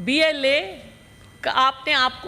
BLA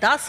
10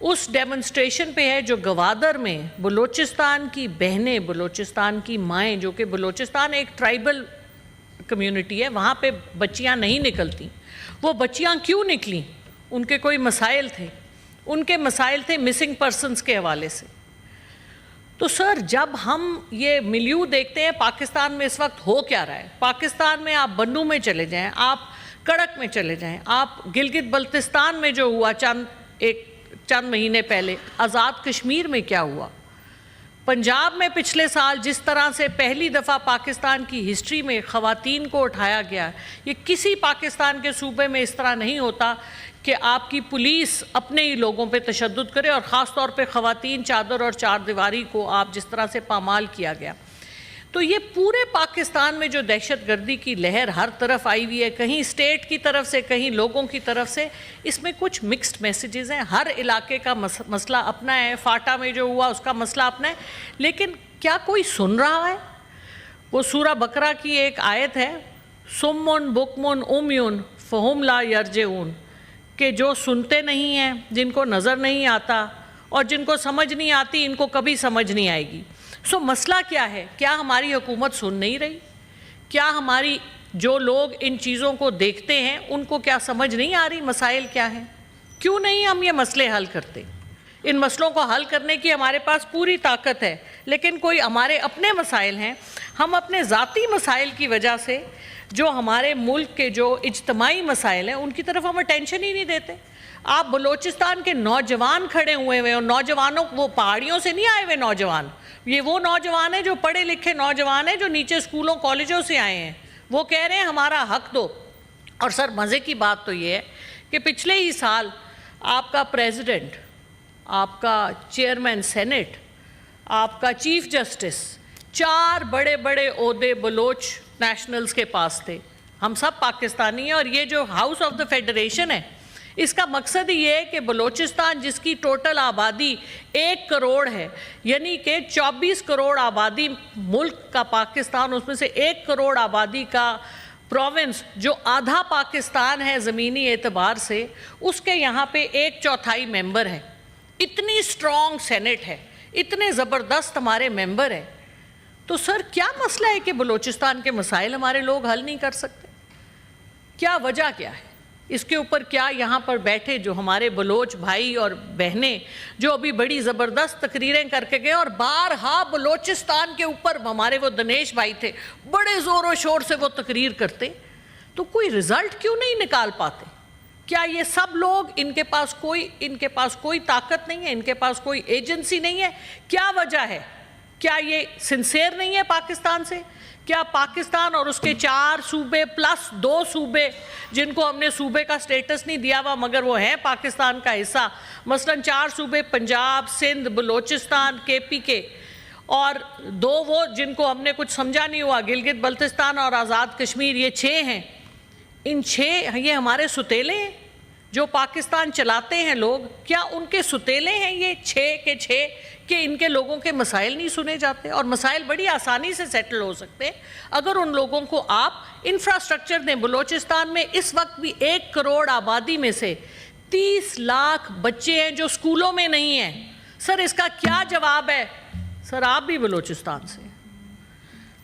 اس demonstration پہ ہے جو گوادر میں بلوچستان کی بہنیں، بلوچستان کی مائیں، جو کہ بلوچستان ایک ٹرائبل کمیونٹی ہے، وہاں پہ بچیاں نہیں نکلتی. وہ بچیاں کیوں نکلیں؟ ان کے کوئی مسائل تھے، ان کے مسائل تھے مسنگ پرسنز کے حوالے سے. تو سر جب ہم یہ ملیو دیکھتے ہیں پاکستان میں اس وقت ہو کیا رہا ہے، پاکستان میں آپ بنو میں چلے جائیں، آپ کڑک میں چلے جائیں، آپ گلگت بلتستان میں جو ہوا چند مہینے پہلے، آزاد کشمیر میں کیا ہوا، پنجاب میں پچھلے سال جس طرح سے پہلی دفعہ پاکستان کی ہسٹری میں خواتین کو اٹھایا گیا، یہ کسی پاکستان کے صوبے میں اس طرح نہیں ہوتا کہ آپ کی پولیس اپنے ہی لوگوں پہ تشدد کرے، اور خاص طور پہ خواتین چادر اور چار دیواری کو آپ جس طرح سے پامال کیا گیا. تو یہ پورے پاکستان میں جو دہشت گردی کی لہر ہر طرف آئی ہوئی ہے، کہیں اسٹیٹ کی طرف سے، کہیں لوگوں کی طرف سے، اس میں کچھ مکسڈ میسیجز ہیں. ہر علاقے کا مسئلہ اپنا ہے، فاٹا میں جو ہوا اس کا مسئلہ اپنا ہے، لیکن کیا کوئی سن رہا ہے؟ وہ سورہ بقرہ کی ایک آیت ہے، سمن بکمن امیون فہم لا یرجعون، کہ جو سنتے نہیں ہیں، جن کو نظر نہیں آتا، اور جن کو سمجھ نہیں آتی، ان کو کبھی سمجھ نہیں آئے گی. سو مسئلہ کیا ہے؟ کیا ہماری حکومت سن نہیں رہی؟ کیا ہماری جو لوگ ان چیزوں کو دیکھتے ہیں ان کو کیا سمجھ نہیں آ رہی مسائل کیا ہیں؟ کیوں نہیں ہم یہ مسئلے حل کرتے؟ ان مسئلوں کو حل کرنے کی ہمارے پاس پوری طاقت ہے، لیکن کوئی ہمارے اپنے مسائل ہیں، ہم اپنے ذاتی مسائل کی وجہ سے جو ہمارے ملک کے جو اجتماعی مسائل ہیں ان کی طرف ہم اٹینشن ہی نہیں دیتے. آپ بلوچستان کے نوجوان کھڑے ہوئے ہیں، اور نوجوانوں، وہ پہاڑیوں سے نہیں آئے ہوئے نوجوان، یہ وہ نوجوان ہیں جو پڑھے لکھے نوجوان ہیں جو نیچے اسکولوں کالجوں سے آئے ہیں، وہ کہہ رہے ہیں ہمارا حق دو. اور سر مزے کی بات تو یہ ہے کہ پچھلے ہی سال آپ کا پریزیڈنٹ، آپ کا چیئرمین سینٹ، آپ کا چیف جسٹس، 4 بڑے بڑے عہدے بلوچ نیشنلز کے پاس تھے. ہم سب پاکستانی ہیں، اور یہ جو ہاؤس آف دا فیڈریشن ہے، اس کا مقصد یہ ہے کہ بلوچستان جس کی ٹوٹل آبادی 1 کروڑ ہے، یعنی کہ 24 کروڑ آبادی ملک کا پاکستان، اس میں سے 1 کروڑ آبادی کا پروونس جو آدھا پاکستان ہے زمینی اعتبار سے، اس کے یہاں پہ 1/4 ممبر ہے. اتنی سٹرونگ سینٹ ہے، اتنے زبردست ہمارے ممبر ہیں. تو سر کیا مسئلہ ہے کہ بلوچستان کے مسائل ہمارے لوگ حل نہیں کر سکتے؟ کیا وجہ کیا ہے؟ اس کے اوپر کیا یہاں پر بیٹھے جو ہمارے بلوچ بھائی اور بہنیں جو ابھی بڑی زبردست تقریریں کر کے گئے، اور بارہا بلوچستان کے اوپر ہمارے وہ دنیش بھائی تھے، بڑے زور و شور سے وہ تقریر کرتے، تو کوئی رزلٹ کیوں نہیں نکال پاتے؟ کیا یہ سب لوگ ان کے پاس کوئی طاقت نہیں ہے، ان کے پاس کوئی ایجنسی نہیں ہے؟ کیا وجہ ہے؟ کیا یہ سنسیئر نہیں ہے پاکستان سے؟ کیا پاکستان اور اس کے 4 صوبے پلس 2 صوبے جن کو ہم نے صوبے کا سٹیٹس نہیں دیا ہوا مگر وہ ہیں پاکستان کا حصہ، مثلا 4 صوبے پنجاب، سندھ، بلوچستان، کے کے، اور 2 وہ جن کو ہم نے کچھ سمجھا نہیں ہوا، گلگت بلتستان اور آزاد کشمیر، یہ 6 ہیں. ان 6 یہ ہمارے ستیلے ہیں جو پاکستان چلاتے ہیں لوگ، کیا ان کے ستیلے ہیں یہ 6 کے 6 کہ ان کے لوگوں کے مسائل نہیں سنے جاتے؟ اور مسائل بڑی آسانی سے سیٹل ہو سکتے ہیں اگر ان لوگوں کو آپ انفراسٹرکچر دیں. بلوچستان میں اس وقت بھی 1 کروڑ آبادی میں سے 30 لاکھ بچے ہیں جو اسکولوں میں نہیں ہیں. سر اس کا کیا جواب ہے؟ سر آپ بھی بلوچستان سے،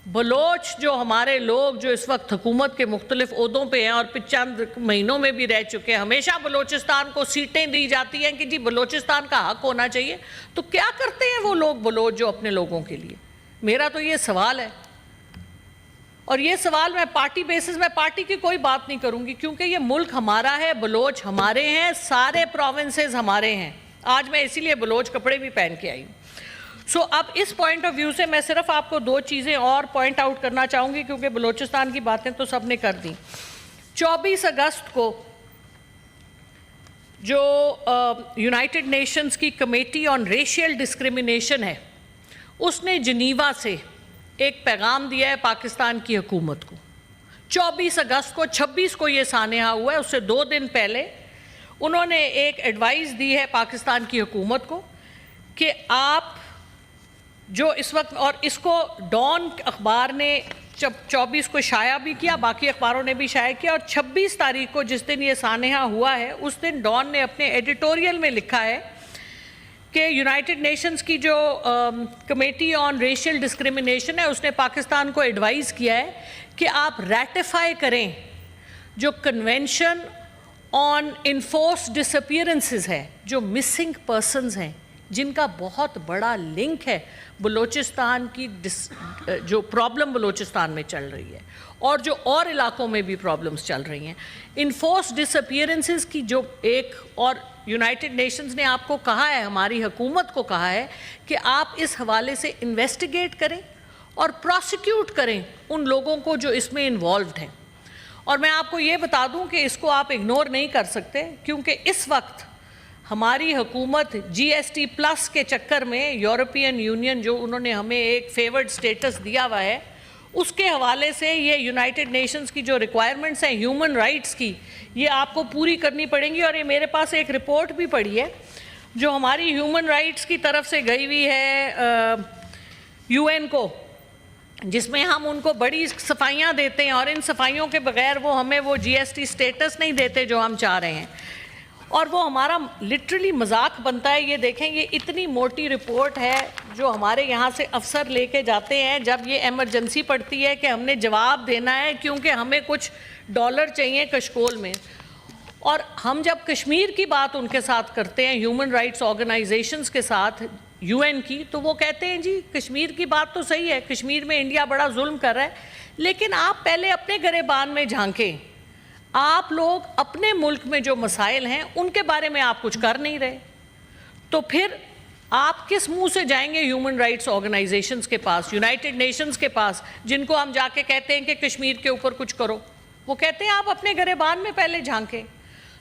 بلوچ جو ہمارے لوگ جو اس وقت حکومت کے مختلف عہدوں پہ ہیں اور چند مہینوں میں بھی رہ چکے ہیں، ہمیشہ بلوچستان کو سیٹیں دی جاتی ہیں کہ جی بلوچستان کا حق ہونا چاہیے. تو کیا کرتے ہیں وہ لوگ بلوچ جو اپنے لوگوں کے لیے؟ میرا تو یہ سوال ہے، اور یہ سوال میں پارٹی بیسس میں پارٹی کی کوئی بات نہیں کروں گی، کیونکہ یہ ملک ہمارا ہے، بلوچ ہمارے ہیں، سارے پروونسز ہمارے ہیں. آج میں اسی لیے بلوچ کپڑے بھی پہن کے آئی ہوں. اب اس پوائنٹ آف ویو سے میں صرف آپ کو 2 چیزیں اور پوائنٹ آؤٹ کرنا چاہوں گی، کیونکہ بلوچستان کی باتیں تو سب نے کر دیں. 24 اگست کو جو یونائٹڈ نیشنز کی کمیٹی آن ریشیل ڈسکریمنیشن ہے، اس نے جنیوا سے ایک پیغام دیا ہے پاکستان کی حکومت کو. 24 اگست کو، 26 کو یہ سانحہ ہوا ہے، اس سے 2 دن پہلے انہوں نے ایک ایڈوائز دی ہے پاکستان کی حکومت کو کہ آپ جو اس وقت، اور اس کو ڈان اخبار نے 24 کو شائع بھی کیا، باقی اخباروں نے بھی شائع کیا، اور 26 تاریخ کو جس دن یہ سانحہ ہوا ہے اس دن ڈان نے اپنے ایڈیٹوریل میں لکھا ہے کہ یونائٹڈ نیشنز کی جو کمیٹی آن ریشل ڈسکریمنیشن ہے اس نے پاکستان کو ایڈوائز کیا ہے کہ آپ ریٹیفائی کریں جو convention on enforce dish appearances ہے، جو مسنگ پرسنز ہیں، جن کا بہت بڑا لنک ہے بلوچستان کی جو پرابلم بلوچستان میں چل رہی ہے اور جو اور علاقوں میں بھی پرابلمز چل رہی ہیں، انفورس ڈس اپیئرنسز کی جو ایک اور یونائٹڈ نیشنز نے آپ کو کہا ہے، ہماری حکومت کو کہا ہے کہ آپ اس حوالے سے انویسٹیگیٹ کریں اور پروسیکیوٹ کریں ان لوگوں کو جو اس میں انوالوڈ ہیں۔ اور میں آپ کو یہ بتا دوں کہ اس کو آپ اگنور نہیں کر سکتے، کیونکہ اس وقت ہماری حکومت جی ایس ٹی پلس کے چکر میں یورپین یونین جو انہوں نے ہمیں ایک فیورڈ سٹیٹس دیا ہوا ہے، اس کے حوالے سے یہ یونائٹڈ نیشنز کی جو ریکوائرمنٹس ہیں ہیومن رائٹس کی، یہ آپ کو پوری کرنی پڑیں گی۔ اور یہ میرے پاس ایک رپورٹ بھی پڑی ہے جو ہماری ہیومن رائٹس کی طرف سے گئی ہوئی ہے یو این کو، جس میں ہم ان کو بڑی صفائیاں دیتے ہیں اور ان صفائیوں کے بغیر وہ ہمیں وہ جی ایس ٹی سٹیٹس نہیں دیتے جو ہم چاہ رہے ہیں، اور وہ ہمارا لٹرلی مذاق بنتا ہے۔ یہ دیکھیں، یہ اتنی موٹی رپورٹ ہے جو ہمارے یہاں سے افسر لے کے جاتے ہیں جب یہ ایمرجنسی پڑتی ہے کہ ہم نے جواب دینا ہے کیونکہ ہمیں کچھ ڈالر چاہیے کشکول میں، اور ہم جب کشمیر کی بات ان کے ساتھ کرتے ہیں ہیومن رائٹس آرگنائزیشنز کے ساتھ یو این کی، تو وہ کہتے ہیں جی کشمیر کی بات تو صحیح ہے، کشمیر میں انڈیا بڑا ظلم کر رہا ہے، لیکن آپ پہلے اپنے گریبان میں جھانکیں، آپ لوگ اپنے ملک میں جو مسائل ہیں ان کے بارے میں آپ کچھ کر نہیں رہے، تو پھر آپ کس منہ سے جائیں گے ہیومن رائٹس آرگنائزیشنز کے پاس، یونائٹڈ نیشنز کے پاس، جن کو ہم جا کے کہتے ہیں کہ کشمیر کے اوپر کچھ کرو؟ وہ کہتے ہیں آپ اپنے گریبان میں پہلے جھانکیں۔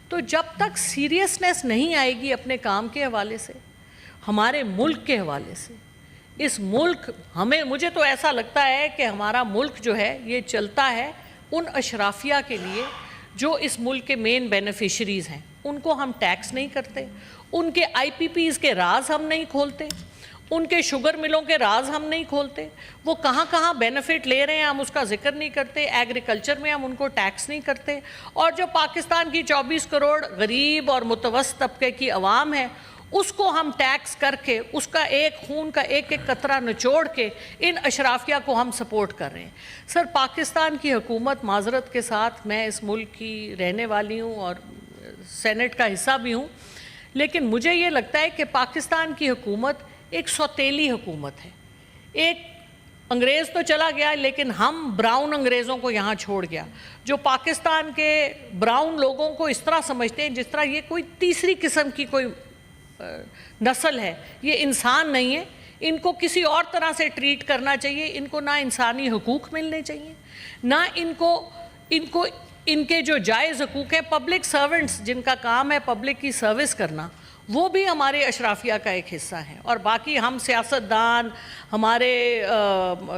تو جب تک سیریسنس نہیں آئے گی اپنے کام کے حوالے سے، ہمارے ملک کے حوالے سے، اس ملک مجھے تو ایسا لگتا ہے کہ ہمارا ملک جو ہے یہ چلتا ہے ان اشرافیہ کے لیے جو اس ملک کے مین بینیفیشریز ہیں، ان کو ہم ٹیکس نہیں کرتے، ان کے آئی پی پیز کے راز ہم نہیں کھولتے، ان کے شوگر ملوں کے راز ہم نہیں کھولتے، وہ کہاں کہاں بینیفٹ لے رہے ہیں ہم اس کا ذکر نہیں کرتے، ایگریکلچر میں ہم ان کو ٹیکس نہیں کرتے، اور جو پاکستان کی 24 کروڑ غریب اور متوسط طبقے کی عوام ہے اس کو ہم ٹیکس کر کے اس کا ایک خون کا ایک ایک قطرہ نچوڑ کے ان اشرافیہ کو ہم سپورٹ کر رہے ہیں۔ سر، پاکستان کی حکومت، معذرت کے ساتھ میں اس ملک کی رہنے والی ہوں اور سینٹ کا حصہ بھی ہوں، لیکن مجھے یہ لگتا ہے کہ پاکستان کی حکومت ایک سوتیلی حکومت ہے۔ ایک انگریز تو چلا گیا لیکن ہم براؤن انگریزوں کو یہاں چھوڑ گیا، جو پاکستان کے براؤن لوگوں کو اس طرح سمجھتے ہیں جس طرح یہ کوئی تیسری قسم کی کوئی نسل ہے، یہ انسان نہیں ہے، ان کو کسی اور طرح سے ٹریٹ کرنا چاہیے، ان کو نہ انسانی حقوق ملنے چاہیے، نہ ان کے جو جائز حقوق ہیں۔ پبلک سرونٹس جن کا کام ہے پبلک کی سروس کرنا، وہ بھی ہمارے اشرافیہ کا ایک حصہ ہیں، اور باقی ہم سیاستدان، ہمارے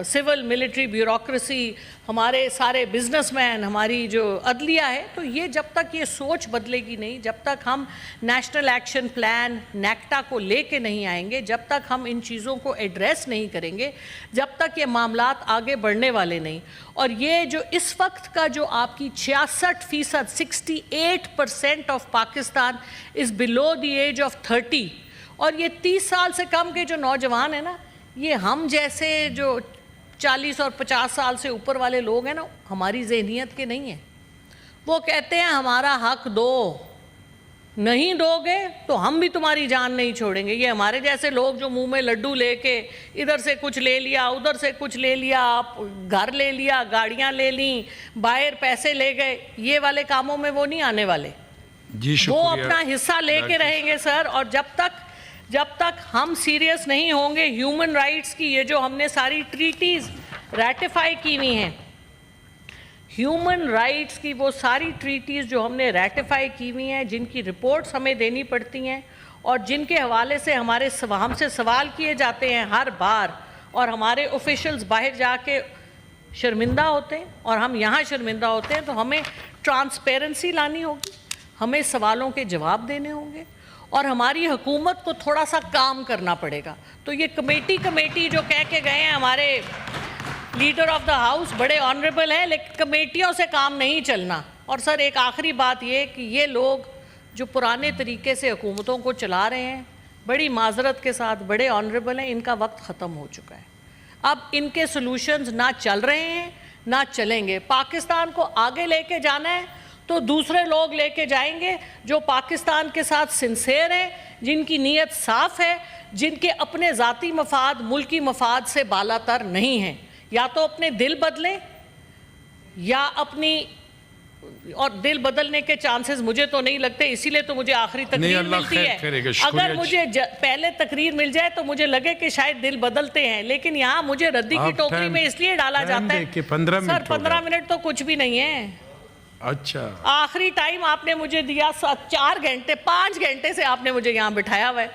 سول ملٹری بیوروکریسی، ہمارے سارے بزنس مین، ہماری جو عدلیہ ہے، تو یہ جب تک یہ سوچ بدلے گی نہیں، جب تک ہم نیشنل ایکشن پلان نیکٹا کو لے کے نہیں آئیں گے، جب تک ہم ان چیزوں کو ایڈریس نہیں کریں گے، جب تک یہ معاملات آگے بڑھنے والے نہیں۔ اور یہ جو اس وقت کا جو آپ کی 66%، 68% of Pakistan is below the age of 30، اور یہ 30 سال سے کم کے جو نوجوان ہیں نا، یہ ہم جیسے جو 40 اور 50 سال سے اوپر والے لوگ ہیں نا، ہماری ذہنیت کے نہیں ہیں۔ وہ کہتے ہیں ہمارا حق دو، نہیں دو گے تو ہم بھی تمہاری جان نہیں چھوڑیں گے۔ یہ ہمارے جیسے لوگ جو منہ میں لڈو لے کے ادھر سے کچھ لے لیا، ادھر سے کچھ لے لیا، گھر لے لیا، گاڑیاں لے لیں، باہر پیسے لے گئے، یہ والے کاموں میں وہ نہیں آنے والے۔ جی شکریہ، وہ اپنا حصہ لے کے رہیں گے سر، اور جب تک ہم سیریس نہیں ہوں گے ہیومن رائٹس کی، یہ جو ہم نے ساری ٹریٹیز ریٹیفائی کی ہوئی ہیں، ہیومن رائٹس کی وہ ساری ٹریٹیز جو ہم نے ریٹیفائی کی ہوئی ہیں، جن کی رپورٹس ہمیں دینی پڑتی ہیں اور جن کے حوالے سے ہم سے سوال کیے جاتے ہیں ہر بار، اور ہمارے آفیشلز باہر جا کے شرمندہ ہوتے ہیں اور ہم یہاں شرمندہ ہوتے ہیں، تو ہمیں ٹرانسپیرنسی لانی ہوگی، ہمیں سوالوں کے جواب دینے ہوں گے، اور ہماری حکومت کو تھوڑا سا کام کرنا پڑے گا۔ تو یہ کمیٹی جو کہہ کے گئے ہیں ہمارے لیڈر آف دا ہاؤس، بڑے آنریبل ہیں، لیکن کمیٹیوں سے کام نہیں چلنا۔ اور سر، ایک آخری بات یہ کہ یہ لوگ جو پرانے طریقے سے حکومتوں کو چلا رہے ہیں، بڑی معذرت کے ساتھ بڑے آنریبل ہیں، ان کا وقت ختم ہو چکا ہے. اب ان کے سلوشنز نہ چل رہے ہیں نہ چلیں گے. پاکستان کو آگے لے کے جانا ہے تو دوسرے لوگ لے کے جائیں گے جو پاکستان کے ساتھ سنسیئر ہیں، جن کی نیت صاف ہے، جن کے اپنے ذاتی مفاد ملکی مفاد سے بالا تر نہیں ہیں. یا تو اپنے دل بدلیں یا اپنی، اور دل بدلنے کے چانسز مجھے تو نہیں لگتے، اسی لیے تو مجھے آخری تقریر ملتی ہے. اگر مجھے پہلے تقریر مل جائے تو مجھے لگے کہ شاید دل بدلتے ہیں، لیکن یہاں مجھے ردی کی ٹوکری میں اس لیے ڈالا جاتا ہے. سر 15 منٹ تو کچھ بھی نہیں ہے. اچھا آخری ٹائم آپ نے مجھے دیا 4 گھنٹے، 5 گھنٹے سے آپ نے مجھے یہاں بٹھایا ہوا ہے.